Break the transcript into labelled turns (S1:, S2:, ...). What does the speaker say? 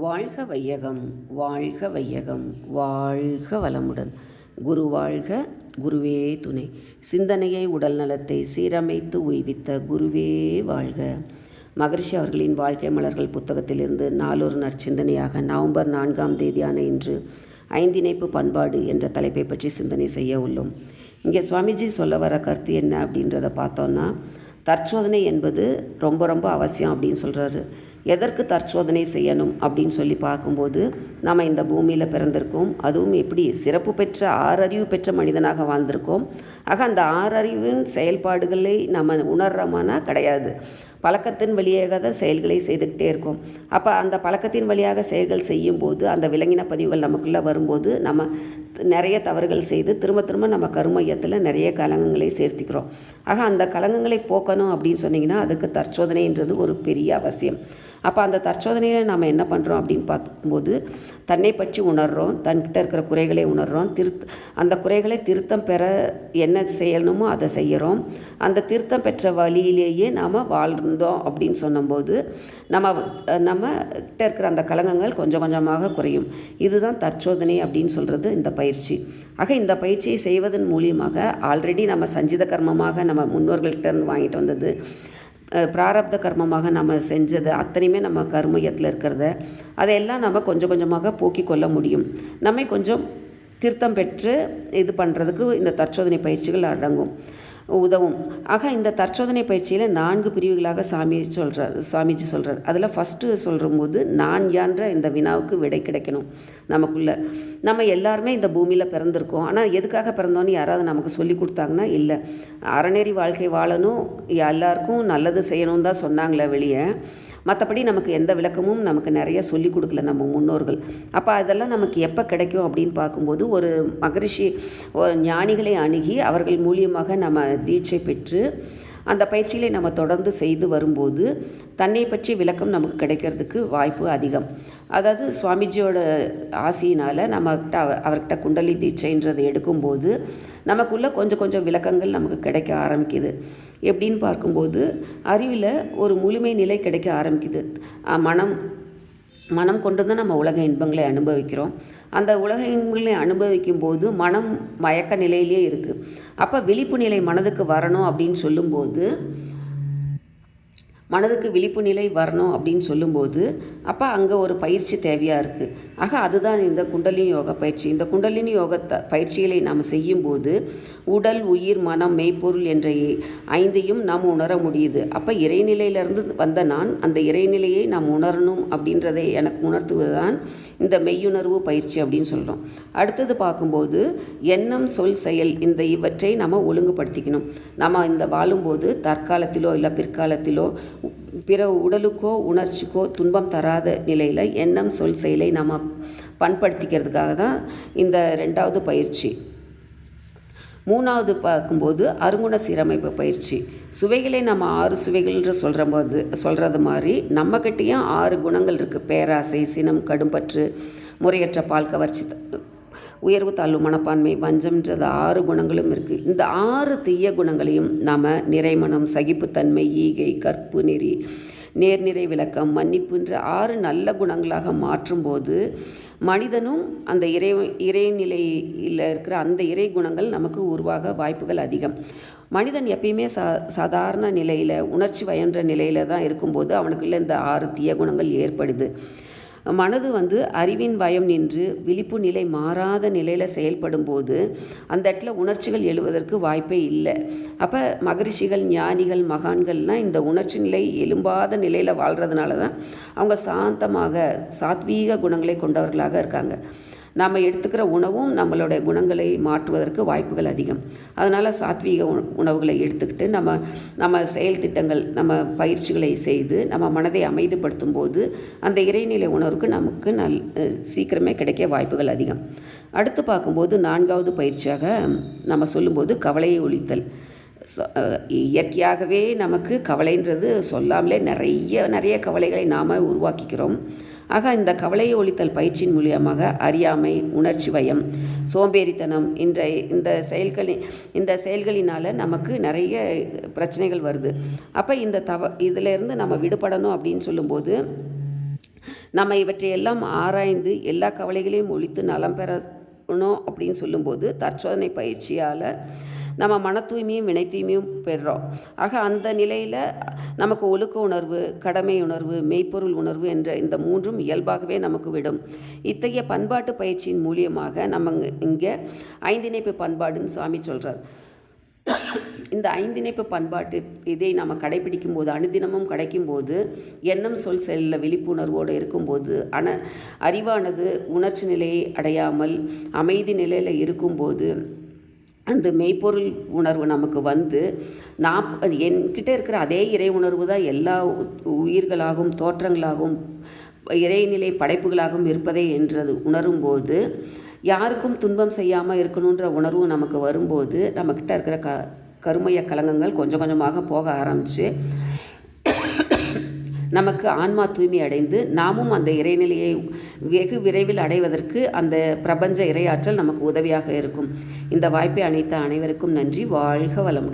S1: வாழ்க வையகம், வாழ்க வையகம், வாழ்க வளமுடன். குரு வாழ்க, குருவே துணை. சிந்தனையை உடல் நலத்தை சீரமைத்து உய்வித்த குருவே வாழ்க. மகரிஷி அவர்களின் வாழ்க்கை மலர்கள் புத்தகத்திலிருந்து நாளொரு நற்சிந்தனையாக நவம்பர் 4ஆம் தேதியான இன்று ஐந்திணைப்பு பண்பாடு என்ற தலைப்பை பற்றி சிந்தனை செய்ய உள்ளோம். இங்கே சுவாமிஜி சொல்ல வர கருத்து என்ன அப்படின்றத பார்த்தோன்னா, தற்சோதனை என்பது ரொம்ப அவசியம் அப்படின்னு சொல்கிறாரு. எதற்கு தற்சோதனை செய்யணும் அப்படின்னு சொல்லி பார்க்கும்போது, நம்ம இந்த பூமியில் பிறந்திருக்கோம். அதுவும் எப்படி சிறப்பு பெற்ற 6 அறிவு பெற்ற மனிதனாக வாழ்ந்திருக்கோம். ஆக அந்த 6 அறிவின் செயல்பாடுகளை நம்ம உணர்றோமானா கிடையாது. பழக்கத்தின் வழியாக தான் செயல்களை செய்துக்கிட்டே இருக்கோம். அப்போ அந்த பழக்கத்தின் வழியாக செயல்கள் செய்யும்போது, அந்த விலங்கின பதிவுகள் நமக்குள்ளே வரும்போது, நம்ம நிறைய தவறுகள் செய்து திரும்ப நம்ம கருமையத்தில் நிறைய கலங்கங்களை சேர்த்திக்கிறோம். ஆக அந்த கலங்கங்களை போக்கணும் அப்படின்னு சொன்னிங்கன்னா, அதுக்கு தற்சோதனைன்றது ஒரு பெரிய அவசியம். அப்போ அந்த தற்சோதனையில் நம்ம என்ன பண்ணுறோம் அப்படின்னு பார்க்கும்போது, தன்னை பற்றி உணர்கிறோம், தன்கிட்ட இருக்கிற குறைகளை உணர்கிறோம், அந்த குறைகளை திருத்தம் பெற என்ன செய்யணுமோ அதை செய்கிறோம். அந்த திருத்தம் பெற்ற வழியிலேயே நாம் வாழ்ந்தோம் அப்படின்னு சொன்னபோது நம்ம கிட்ட இருக்கிற அந்த கலங்கங்கள் கொஞ்சமாக குறையும். இதுதான் தற்சோதனை அப்படின்னு சொல்கிறது இந்த பயிற்சி. ஆக இந்த பயிற்சியை செய்வதன் மூலியமாக ஆல்ரெடி நம்ம சஞ்சித கர்மமாக நம்ம முன்னோர்கள்ட்ட இருந்து வாங்கிட்டு வந்தது, பிராரப்த கர்மமாக நம்ம செஞ்சது அத்தனையுமே நம்ம கர்மயத்தில் இருக்கிறத அதையெல்லாம் நம்ம கொஞ்சமாக போக்கிக் கொள்ள முடியும். நம்மை கொஞ்சம் திருத்தம் பெற்று இது பண்ணுறதுக்கு இந்த தற்சோதனை பயிற்சிகள் உதவும். ஆக இந்த தற்சோதனை பயிற்சியில் 4 பிரிவுகளாக சுவாமிஜி சொல்கிறார். அதில் ஃபஸ்ட்டு சொல்லும்போது, நான் யான்ற இந்த வினாவுக்கு விடை கிடைக்கணும். நமக்குள்ளே நம்ம எல்லாருமே இந்த பூமியில் பிறந்திருக்கோம். ஆனால் எதுக்காக பிறந்தோன்னு யாராவது நமக்கு சொல்லி கொடுத்தாங்கன்னா இல்லை. அறநெறி வாழ்க்கை வாழணும், எல்லாருக்கும் நல்லது செய்யணும் தான் சொன்னாங்களே வெளியே. மற்றபடி நமக்கு எந்த விளக்கமும் நமக்கு நிறைய சொல்லி கொடுக்கல நம்ம முன்னோர்கள். அப்போ அதெல்லாம் நமக்கு எப்போ கிடைக்கும் அப்படின்னு பார்க்கும்போது, ஒரு மகரிஷி ஒரு ஞானிகளை அணுகி அவர்கள் மூலியமாக நம்ம தீட்சை பெற்று அந்த பயிற்சிகளை நம்ம தொடர்ந்து செய்து வரும்போது தன்னை பற்றி விளக்கம் நமக்கு கிடைக்கிறதுக்கு வாய்ப்பு அதிகம். அதாவது சுவாமிஜியோட ஆசையினால் அவர்கிட்ட குண்டலி தீட்சைன்றதை எடுக்கும்போது நமக்குள்ளே கொஞ்சம் விளக்கங்கள் நமக்கு கிடைக்க ஆரம்பிக்குது. எப்படின்னு பார்க்கும்போது, அறிவில் ஒரு முழுமை நிலை கிடைக்க ஆரம்பிக்குது. மனம் கொண்டு தான் நம்ம உலக இன்பங்களை அனுபவிக்கிறோம். அந்த உலக இன்பங்களை அனுபவிக்கும் போது மனம் மயக்க நிலையிலே இருக்குது. அப்போ விழிப்பு நிலை மனதுக்கு வரணும் அப்படின்னு சொல்லும்போது அப்போ அங்கே ஒரு பயிற்சி தேவையாக இருக்குது. ஆக அதுதான் இந்த குண்டலினி யோக பயிற்சி. இந்த குண்டலினி யோக பயிற்சிகளை நாம் செய்யும்போது உடல், உயிர், மனம், மெய்ப்பொருள் என்ற 5ஐயும் நாம் உணர முடியுது. அப்போ இறைநிலையிலிருந்து வந்த நான் அந்த இறைநிலையை நாம் உணரணும் அப்படின்றதை எனக்கு உணர்த்துவது தான் இந்த மெய்யுணர்வு பயிற்சி அப்படின்னு சொல்கிறோம். அடுத்தது பார்க்கும்போது, எண்ணம், சொல், செயல் இவற்றை நம்ம ஒழுங்குபடுத்திக்கணும். நம்ம இந்த வாழும்போது தற்காலத்திலோ இல்லை பிற்காலத்திலோ பிற உடலுக்கோ உணர்ச்சிக்கோ துன்பம் தராத நிலையில் எண்ணம், சொல், செயலை நம்ம பண்படுத்திக்கிறதுக்காக தான் இந்த 2வது பயிற்சி. 3வது பார்க்கும்போது அருங்குண சீரமைப்பு பயிற்சி. சுவைகளை நம்ம 6 சுவைகள்ன்ற சொல்கிறது மாதிரி நம்மக்கிட்டேயும் 6 குணங்கள் இருக்குது. பேராசை, சினம், கடும்பற்று, முறையற்ற பால் கவர்ச்சி, உயர்வு தாழ்வு மனப்பான்மை, வஞ்சம்ன்றது 6 குணங்களும் இருக்குது. இந்த 6 தீய குணங்களையும் நாம் நிறைமனம், சகிப்புத்தன்மை, ஈகை, கற்பு நெறி, நேர்நிறை விளக்கம், மன்னிப்புன்ற 6 நல்ல குணங்களாக மாற்றும்போது மனிதனும் அந்த இறைநிலையில் இருக்கிற அந்த இறை குணங்கள் நமக்கு உருவாக வாய்ப்புகள் அதிகம். மனிதன் எப்பயுமே சாதாரண நிலையில், உணர்ச்சி வயன்ற நிலையில் தான் இருக்கும்போது அவனுக்குள்ள இந்த 6 தீய குணங்கள் ஏற்படுது. மனது அறிவின் பயம் நின்று விழிப்பு நிலை மாறாத நிலையில் செயல்படும் போது அந்த இடத்துல உணர்ச்சிகள் எழுவதற்கு வாய்ப்பே இல்லை. அப்போ மகரிஷிகள், ஞானிகள், மகான்கள்லாம் இந்த உணர்ச்சி நிலை எழும்பாத நிலையில் வாழ்கிறதுனால தான் அவங்க சாந்தமாக சாத்வீக குணங்களை கொண்டவர்களாக இருக்காங்க. நாம் எடுத்துக்கிற உணவும் நம்மளுடைய குணங்களை மாற்றுவதற்கு வாய்ப்புகள் அதிகம். அதனால் சாத்வீக உணவுகளை எடுத்துக்கிட்டு நம்ம செயல் திட்டங்கள், நம்ம பயிற்சிகளை செய்து நம்ம மனதை அமைதிப்படுத்தும் போது அந்த இறைநிலை உணர்வுக்கு நமக்கு சீக்கிரமே கிடைக்க வாய்ப்புகள் அதிகம். அடுத்து பார்க்கும்போது 4வது பயிற்சியாக நம்ம சொல்லும்போது கவலையை ஒழித்தல். இயற்கையாகவே நமக்கு கவலைன்றது சொல்லாமலே நிறைய கவலைகளை நாம் உருவாக்கிக்கிறோம். ஆக இந்த கவலையை ஒழித்தல் பயிற்சியின் மூலியமாக அறியாமை, உணர்ச்சி வயம், சோம்பேறித்தனம் இந்த செயல்களினால் நமக்கு நிறைய பிரச்சனைகள் வருது. அப்போ இதிலேருந்து நம்ம விடுபடணும் அப்படின்னு சொல்லும்போது நம்ம இவற்றையெல்லாம் ஆராய்ந்து எல்லா கவலைகளையும் ஒழித்து நலம் பெறணும் அப்படின்னு சொல்லும்போது தற்சோதனை பயிற்சியால் நம்ம மன தூய்மையும் வினை தூய்மையும் பெறுறோம். ஆக அந்த நிலையில் நமக்கு ஒழுக்க உணர்வு, கடமை உணர்வு, மெய்ப்பொருள் உணர்வு என்ற இந்த மூன்றும் இயல்பாகவே நமக்கு விடும். இத்தகைய பண்பாட்டு பயிற்சியின் மூலியமாக நம்ம இங்கே ஐந்திணைப்பு பண்பாடுன்னு சுவாமி சொல்கிறார். இந்த ஐந்திணைப்பு பண்பாட்டு இதை நம்ம கடைபிடிக்கும் போது, அனுதினமும் கிடைக்கும்போது, எண்ணம் சொல் செல்ல விழிப்புணர்வோடு இருக்கும்போது, அறிவானது உணர்ச்சி நிலையை அடையாமல் அமைதி நிலையில் இருக்கும்போது அந்த மெய்ப்பொருள் உணர்வு நமக்கு வந்து என்கிட்ட இருக்கிற அதே இறை உணர்வு தான் எல்லா உயிர்களாகவும் தோற்றங்களாகவும் இறைநிலை படைப்புகளாகவும் இருப்பதே என்றது உணரும்போது, யாருக்கும் துன்பம் செய்யாமல் இருக்கணுன்ற உணர்வு நமக்கு வரும்போது நம்மக்கிட்ட இருக்கிற கருமைய கலங்கங்கள் கொஞ்சம் கொஞ்சமாக போக ஆரம்பித்து நமக்கு ஆன்மா தூய்மை அடைந்து நாமும் அந்த இறைநிலையை வெகு விரைவில் அடைவதற்கு அந்த பிரபஞ்ச இறையாற்றல் நமக்கு உதவியாக இருக்கும். இந்த வாய்ப்பை அளித்த அனைவருக்கும் நன்றி. வாழ்க வளமுடன்.